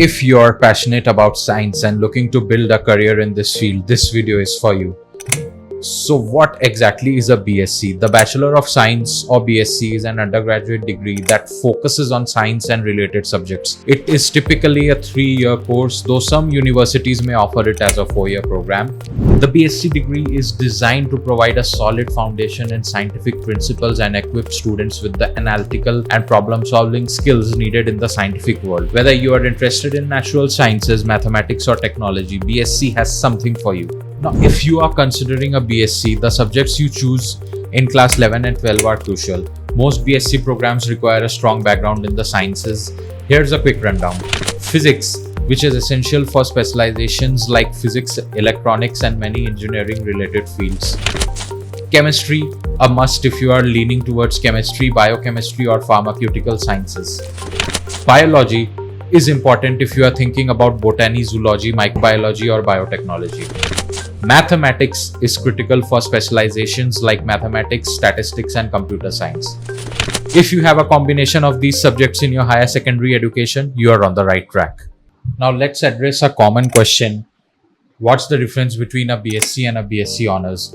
If you're passionate about science and looking to build a career in this field, this video is for you. So what exactly is a BSc? The Bachelor of Science or BSc is an undergraduate degree that focuses on science and related subjects. It is typically a 3-year course, though some universities may offer it as a 4-year program. The BSc degree is designed to provide a solid foundation in scientific principles and equip students with the analytical and problem-solving skills needed in the scientific world. Whether you are interested in natural sciences, mathematics, or technology, BSc has something for you. Now, if you are considering a BSc, the subjects you choose in class 11 and 12 are crucial. Most BSc programs require a strong background in the sciences. Here's a quick rundown. Physics, which is essential for specializations like physics, electronics, and many engineering related fields. Chemistry, a must if you are leaning towards chemistry, biochemistry, or pharmaceutical sciences. Biology is important if you are thinking about botany, zoology, microbiology, or biotechnology. Mathematics is critical for specializations like mathematics, statistics, and computer science. If you have a combination of these subjects in your higher secondary education, you are on the right track. Now let's address a common question. What's the difference between a BSc and a BSc Honors?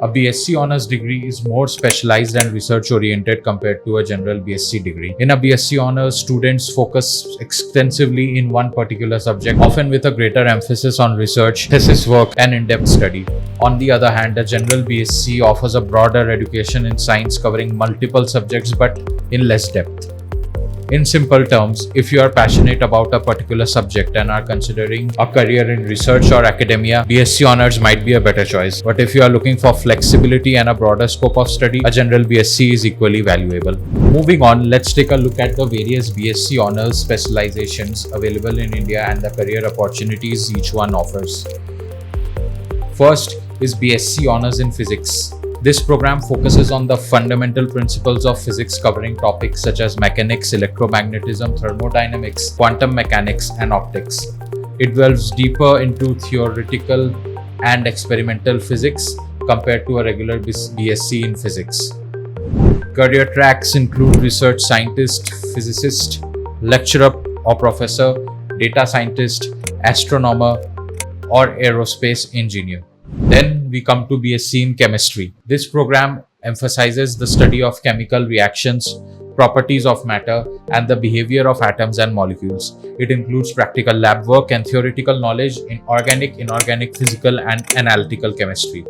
A BSc Honors degree is more specialized and research oriented compared to a general BSc degree. In a BSc Honors, students focus extensively in one particular subject, often with a greater emphasis on research, thesis work, and in-depth study. On the other hand, a general BSc offers a broader education in science covering multiple subjects but in less depth. In simple terms, if you are passionate about a particular subject and are considering a career in research or academia, BSc Honors might be a better choice. But if you are looking for flexibility and a broader scope of study, a general BSc is equally valuable. Moving on, let's take a look at the various BSc Honors specializations available in India and the career opportunities each one offers. First is BSc Honors in Physics. This program focuses on the fundamental principles of physics, covering topics such as mechanics, electromagnetism, thermodynamics, quantum mechanics, and optics. It delves deeper into theoretical and experimental physics compared to a regular BSc in physics. Career tracks include research scientist, physicist, lecturer or professor, data scientist, astronomer, or aerospace engineer. Then we come to BSc in Chemistry. This program emphasizes the study of chemical reactions, properties of matter, and the behavior of atoms and molecules. It includes practical lab work and theoretical knowledge in organic, inorganic, physical, and analytical chemistry.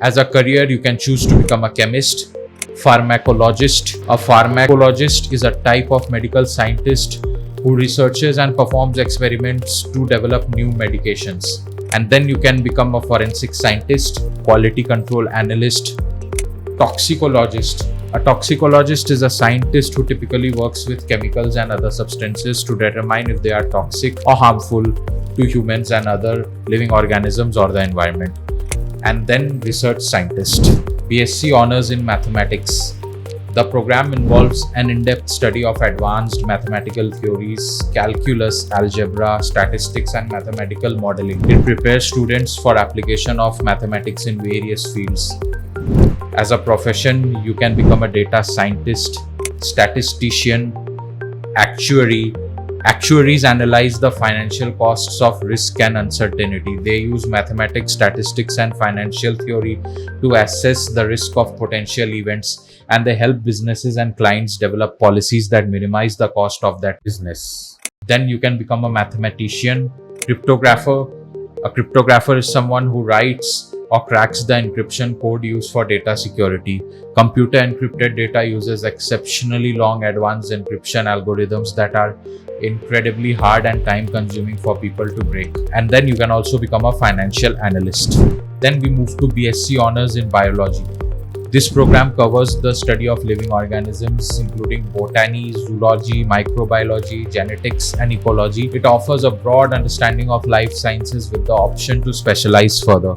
As a career, you can choose to become a chemist, pharmacologist. A pharmacologist is a type of medical scientist who researches and performs experiments to develop new medications. And then you can become a forensic scientist, quality control analyst, toxicologist. A toxicologist is a scientist who typically works with chemicals and other substances to determine if they are toxic or harmful to humans and other living organisms or the environment. And then research scientist. BSc Honors in Mathematics. The program involves an in-depth study of advanced mathematical theories, calculus, algebra, statistics, and mathematical modeling. It prepares students for application of mathematics in various fields. As a profession, you can become a data scientist, statistician, actuary. Actuaries analyze the financial costs of risk and uncertainty. They use mathematics, statistics, and financial theory to assess the risk of potential events, and they help businesses and clients develop policies that minimize the cost of that business. Then you can become a mathematician, cryptographer. A cryptographer is someone who writes or cracks the encryption code used for data security. Computer encrypted data uses exceptionally long advanced encryption algorithms that are incredibly hard and time consuming for people to break. And then you can also become a financial analyst. Then we move to BSc Honors in Biology. This program covers the study of living organisms, including botany, zoology, microbiology, genetics, and ecology. It offers a broad understanding of life sciences with the option to specialize further.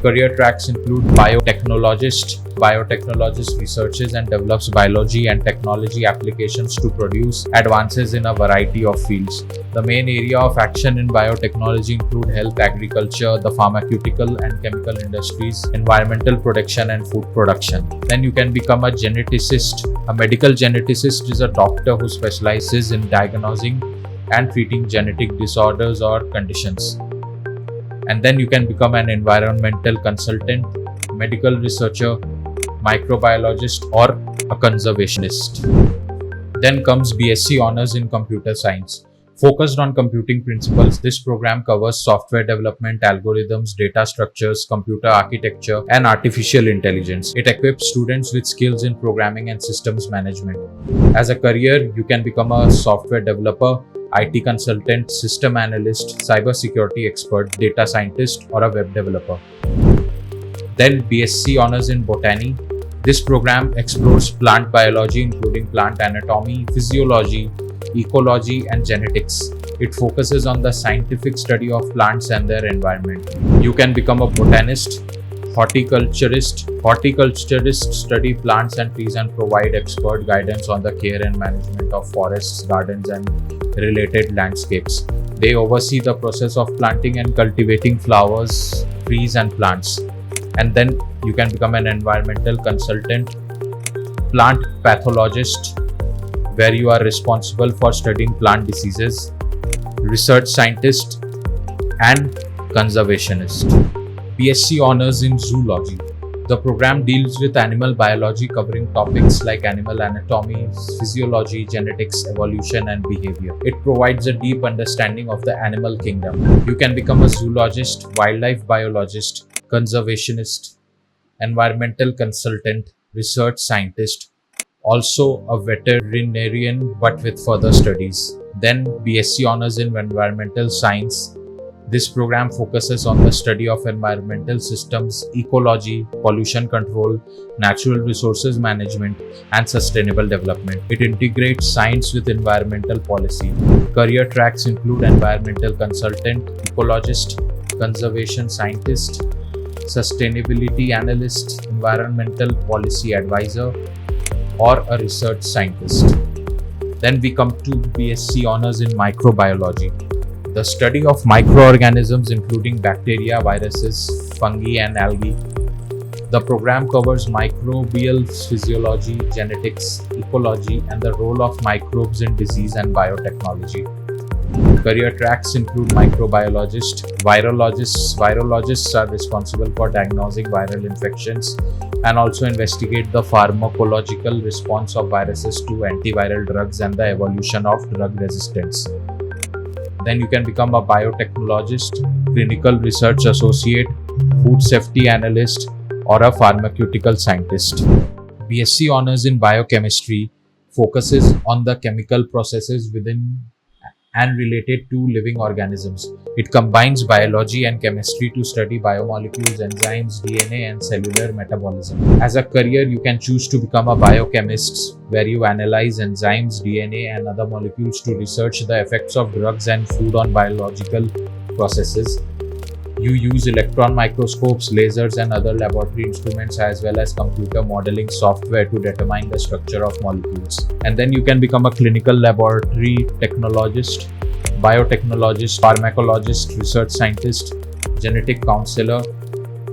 Career tracks include biotechnologist. Biotechnologist researches and develops biology and technology applications to produce advances in a variety of fields. The main area of action in biotechnology include health, agriculture, the pharmaceutical and chemical industries, environmental protection, and food production. Then you can become a geneticist. A medical geneticist is a doctor who specializes in diagnosing and treating genetic disorders or conditions. And then you can become an environmental consultant, medical researcher, microbiologist, or a conservationist. Then comes BSc Honors in Computer Science. Focused on computing principles, this program covers software development, algorithms, data structures, computer architecture, and artificial intelligence. It equips students with skills in programming and systems management. As a career, you can become a software developer, IT consultant, system analyst, cybersecurity expert, data scientist, or a web developer. Then BSc Honors in Botany. This program explores plant biology, including plant anatomy, physiology, ecology, and genetics. It focuses on the scientific study of plants and their environment. You can become a botanist, horticulturist. Horticulturists study plants and trees and provide expert guidance on the care and management of forests, gardens, and related landscapes. They oversee the process of planting and cultivating flowers, trees, and plants. And then you can become an environmental consultant, plant pathologist, where you are responsible for studying plant diseases, research scientist, and conservationist. BSc Honors in Zoology. The program deals with animal biology, covering topics like animal anatomy, physiology, genetics, evolution, and behavior. It provides a deep understanding of the animal kingdom. You can become a zoologist, wildlife biologist, conservationist, environmental consultant, research scientist, also a veterinarian but with further studies. Then BSc Honors in Environmental Science. This program focuses on the study of environmental systems, ecology, pollution control, natural resources management, and sustainable development. It integrates science with environmental policy. Career tracks include environmental consultant, ecologist, conservation scientist, sustainability analyst, environmental policy advisor, or a research scientist. Then we come to BSc Honors in Microbiology. The study of microorganisms including bacteria, viruses, fungi, and algae. The program covers microbial physiology, genetics, ecology, and the role of microbes in disease and biotechnology. Career tracks include microbiologist, virologists. Virologists are responsible for diagnosing viral infections and also investigate the pharmacological response of viruses to antiviral drugs and the evolution of drug resistance. Then you can become a biotechnologist, clinical research associate, food safety analyst, or a pharmaceutical scientist. BSc Honors in Biochemistry focuses on the chemical processes within and related to living organisms. It combines biology and chemistry to study biomolecules, enzymes, DNA, and cellular metabolism. As a career, you can choose to become a biochemist, where you analyze enzymes, DNA, and other molecules to research the effects of drugs and food on biological processes. You use electron microscopes, lasers, and other laboratory instruments, as well as computer modeling software to determine the structure of molecules. And then you can become a clinical laboratory technologist, biotechnologist, pharmacologist, research scientist, genetic counselor,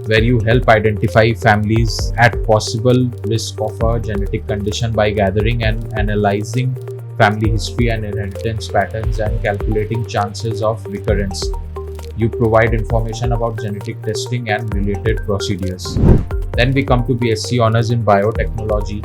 where you help identify families at possible risk of a genetic condition by gathering and analyzing family history and inheritance patterns and calculating chances of recurrence. You provide information about genetic testing and related procedures. Then we come to BSc Honors in Biotechnology.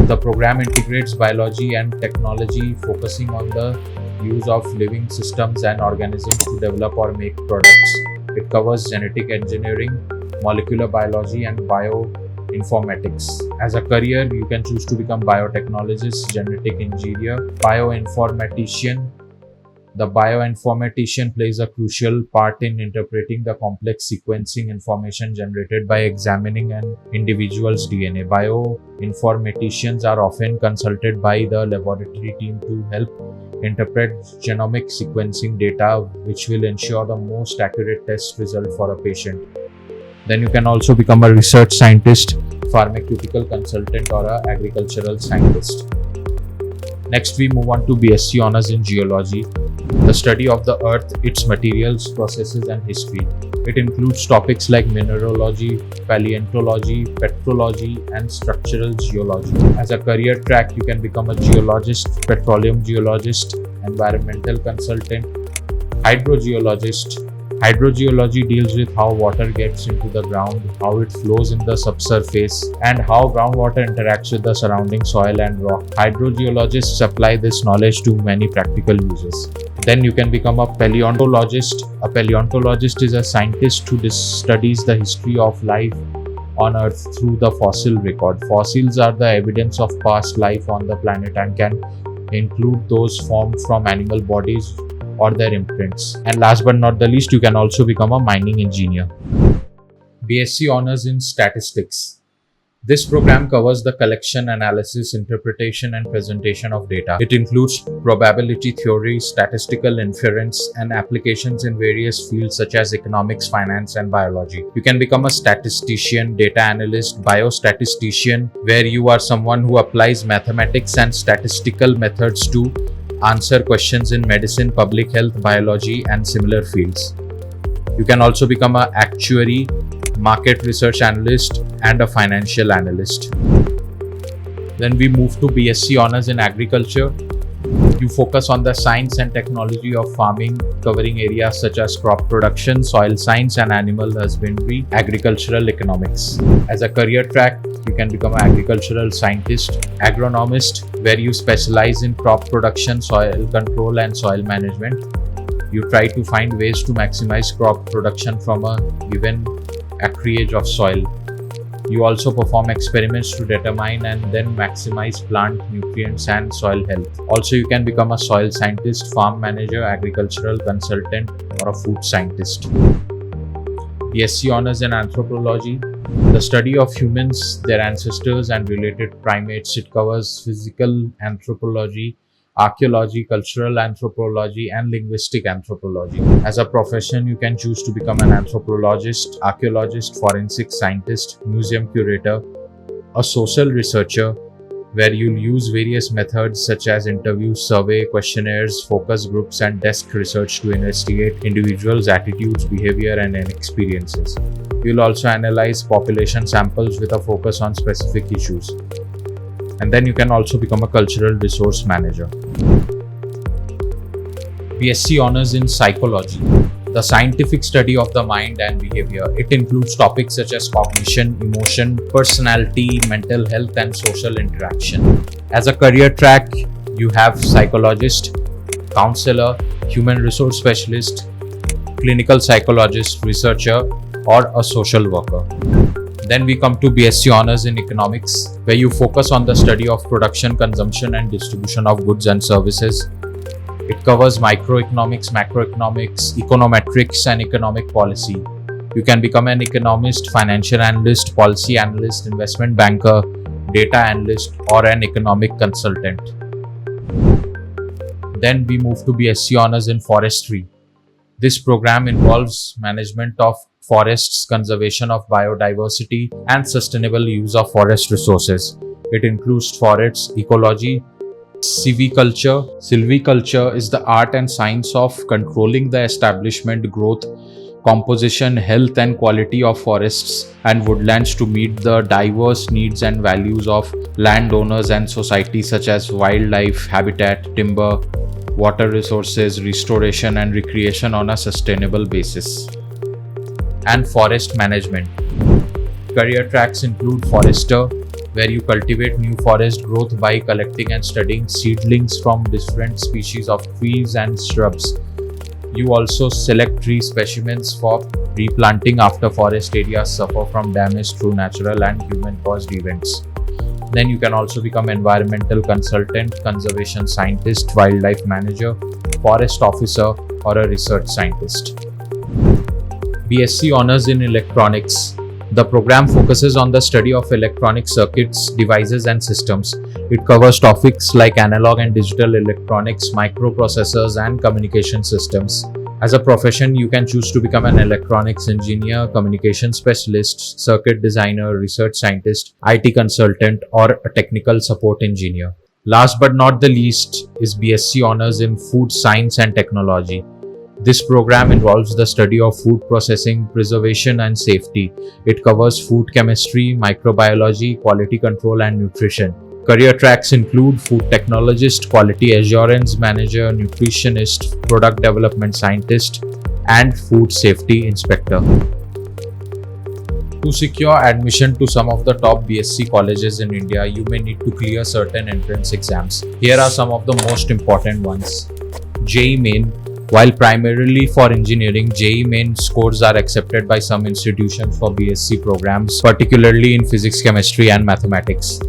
The program integrates biology and technology, focusing on the use of living systems and organisms to develop or make products. It covers genetic engineering, molecular biology, and bioinformatics. As a career, you can choose to become biotechnologist, genetic engineer, bioinformatician. The bioinformatician plays a crucial part in interpreting the complex sequencing information generated by examining an individual's DNA. Bioinformaticians are often consulted by the laboratory team to help interpret genomic sequencing data, which will ensure the most accurate test result for a patient. Then you can also become a research scientist, pharmaceutical consultant, or an agricultural scientist. Next, we move on to BSc Honors in Geology. The study of the earth, its materials, processes, and history. It includes topics like mineralogy, paleontology, petrology, and structural geology. As a career track, you can become a geologist, petroleum geologist, environmental consultant, hydrogeologist. Hydrogeology deals with how water gets into the ground, how it flows in the subsurface, and how groundwater interacts with the surrounding soil and rock. Hydrogeologists apply this knowledge to many practical uses. Then you can become a paleontologist. A paleontologist is a scientist who studies the history of life on Earth through the fossil record. Fossils are the evidence of past life on the planet and can include those formed from animal bodies or their imprints. And last but not the least, you can also become a mining engineer. BSc Honors in Statistics. This program covers the collection, analysis, interpretation, and presentation of data. It includes probability theory, statistical inference, and applications in various fields such as economics, finance, and biology. You can become a statistician, data analyst, biostatistician, where you are someone who applies mathematics and statistical methods to answer questions in medicine, public health, biology, and similar fields. You can also become an actuary, market research analyst, and a financial analyst. Then we move to BSc Honors in Agriculture. You focus on the science and technology of farming, covering areas such as crop production, soil science, and animal husbandry, agricultural economics. As a career track, you can become an agricultural scientist, agronomist, where you specialize in crop production, soil control, and soil management. You try to find ways to maximize crop production from a given acreage of soil. You also perform experiments to determine and then maximize plant nutrients and soil health. Also, you can become a soil scientist, farm manager, agricultural consultant, or a food scientist. BSc Honors in Anthropology. The study of humans, their ancestors, and related primates. It covers physical anthropology, archaeology, cultural anthropology, and linguistic anthropology. As a profession, you can choose to become an anthropologist, archaeologist, forensic scientist, museum curator, a social researcher, where you'll use various methods such as interviews, survey, questionnaires, focus groups, and desk research to investigate individuals' attitudes, behavior, and experiences. You'll also analyze population samples with a focus on specific issues. And then you can also become a cultural resource manager. BSc Honors in Psychology. The scientific study of the mind and behavior. It includes topics such as cognition, emotion, personality, mental health, and social interaction. As a career track, you have psychologist, counselor, human resource specialist, clinical psychologist, researcher, or a social worker. Then we come to BSc Honors in Economics, where you focus on the study of production, consumption, and distribution of goods and services. It covers microeconomics, macroeconomics, econometrics, and economic policy. You can become an economist, financial analyst, policy analyst, investment banker, data analyst, or an economic consultant. Then we move to BSc Honors in Forestry. This program involves management of forests, conservation of biodiversity, and sustainable use of forest resources. It includes forests, ecology, silviculture. Silviculture is the art and science of controlling the establishment, growth, composition, health, and quality of forests and woodlands to meet the diverse needs and values of landowners and society, such as wildlife, habitat, timber, water resources, restoration, and recreation on a sustainable basis. And forest management. Career tracks include forester, where you cultivate new forest growth by collecting and studying seedlings from different species of trees and shrubs. You also select tree specimens for replanting after forest areas suffer from damage through natural and human-caused events. Then you can also become environmental consultant, conservation scientist, wildlife manager, forest officer, or a research scientist. BSc Honors in Electronics. The program focuses on the study of electronic circuits, devices, and systems. It covers topics like analog and digital electronics, microprocessors, and communication systems. As a profession, you can choose to become an electronics engineer, communication specialist, circuit designer, research scientist, IT consultant, or a technical support engineer. Last but not the least is BSc Honors in Food Science and Technology. This program involves the study of food processing, preservation, and safety. It covers food chemistry, microbiology, quality control, and nutrition. Career tracks include food technologist, quality assurance manager, nutritionist, product development scientist, and food safety inspector. To secure admission to some of the top BSc colleges in India, you may need to clear certain entrance exams. Here are some of the most important ones. JEE Main. While primarily for engineering, JEE Main scores are accepted by some institutions for BSc programs, particularly in physics, chemistry, and mathematics.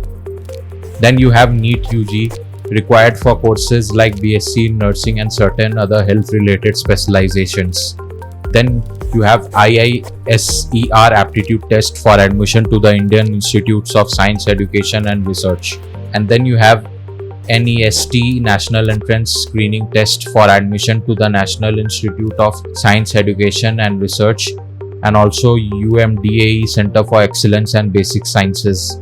Then you have NEET UG, required for courses like BSc in nursing and certain other health related specializations. Then you have IISER aptitude test for admission to the Indian Institutes of Science Education and Research. And then you have NEST National Entrance Screening Test for admission to the National Institute of Science Education and Research, and also UMDAE Center for Excellence and Basic Sciences.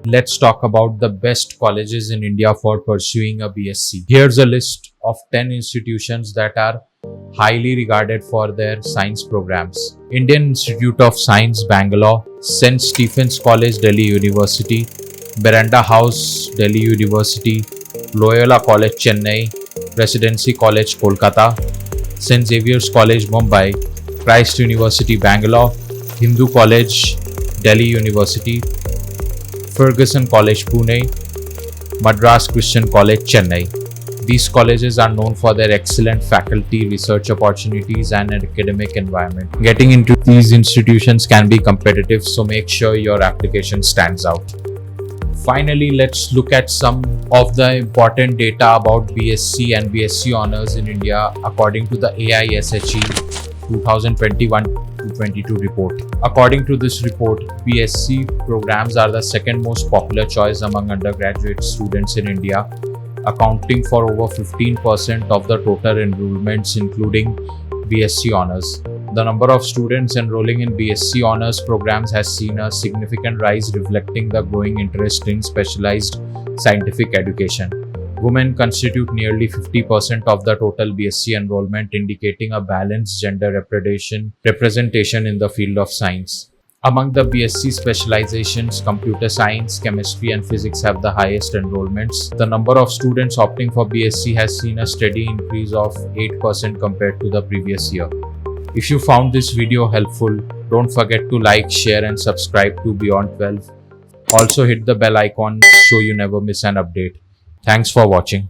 Let's talk about the best colleges in India for pursuing a BSc. Here's a list of 10 institutions that are highly regarded for their science programs. Indian Institute of Science, Bangalore; St. Stephen's College, Delhi University; Beranda House, Delhi University; Loyola College, Chennai; Presidency College, Kolkata; St. Xavier's College, Mumbai; Christ University, Bangalore; Hindu College, Delhi University; Ferguson College, Pune; Madras Christian College, Chennai. These colleges are known for their excellent faculty, research opportunities, and an academic environment. Getting into these institutions can be competitive, so make sure your application stands out. Finally, let's look at some of the important data about BSc and BSc honors in India according to the AISHE 2021-22 report. According to this report, BSc programs are the second most popular choice among undergraduate students in India, accounting for over 15% of the total enrollments, including BSc honors. The number of students enrolling in BSc honors programs has seen a significant rise, reflecting the growing interest in specialized scientific education. Women constitute nearly 50% of the total BSc enrollment, indicating a balanced gender representation in the field of science. Among the BSc specializations, computer science, chemistry, and physics have the highest enrollments. The number of students opting for BSc has seen a steady increase of 8% compared to the previous year. If you found this video helpful, don't forget to like, share, and subscribe to Beyond 12. Also hit the bell icon so you never miss an update. Thanks for watching.